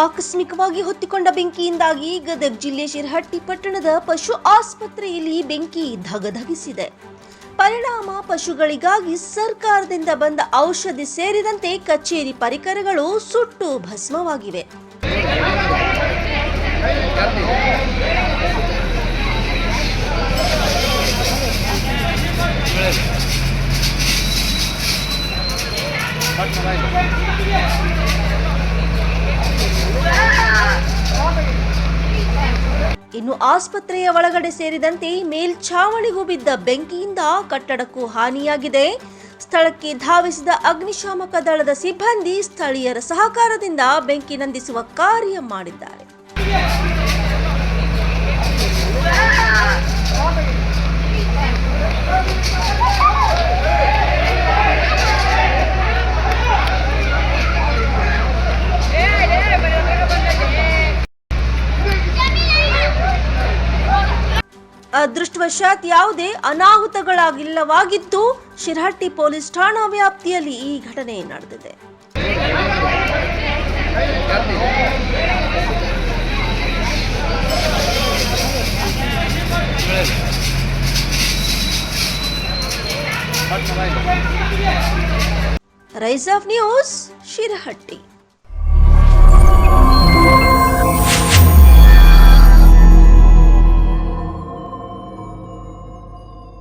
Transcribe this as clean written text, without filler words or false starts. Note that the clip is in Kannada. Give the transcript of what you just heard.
ಆಕಸ್ಮಿಕವಾಗಿ ಹೊತ್ತಿಕೊಂಡ ಬೆಂಕಿಯಿಂದಾಗಿ ಗದಗ ಜಿಲ್ಲೆ ಶಿರಹಟ್ಟಿ ಪಟ್ಟಣದ ಪಶು ಆಸ್ಪತ್ರೆಯಲ್ಲಿ ಬೆಂಕಿ ಧಗಧಗಿಸಿದೆ. ಪರಿಣಾಮ ಪಶುಗಳಿಗಾಗಿ ಸರ್ಕಾರದಿಂದ ಬಂದ ಔಷಧಿ ಸೇರಿದಂತೆ ಕಚೇರಿ ಪರಿಕರಗಳು ಸುಟ್ಟು ಭಸ್ಮವಾಗಿವೆ. ಇನ್ನು ಆಸ್ಪತ್ರೆಯ ಒಳಗಡೆ ಸೇರಿದಂತೆ ಮೇಲ್ಛಾವಣಿಗೂ ಬಿದ್ದ ಬೆಂಕಿಯಿಂದ ಕಟ್ಟಡಕ್ಕೂ ಹಾನಿಯಾಗಿದೆ. ಸ್ಥಳಕ್ಕೆ ಧಾವಿಸಿದ ಅಗ್ನಿಶಾಮಕ ದಳದ ಸಿಬ್ಬಂದಿ ಸ್ಥಳೀಯರ ಸಹಕಾರದಿಂದ ಬೆಂಕಿ ನಂದಿಸುವ ಕಾರ್ಯ ಮಾಡಿದ್ದಾರೆ. ಅದೃಷ್ಟವಶಾತ್ ಯಾವುದೇ ಅನಾಹುತಗಳಾಗಿಲ್ಲವಾಗಿದ್ದು ಶಿರಹಟ್ಟಿ ಪೊಲೀಸ್ ಠಾಣಾ ವ್ಯಾಪ್ತಿಯಲ್ಲಿ ಈ ಘಟನೆ ನಡೆದಿದೆ. Rise of news Shirahatti.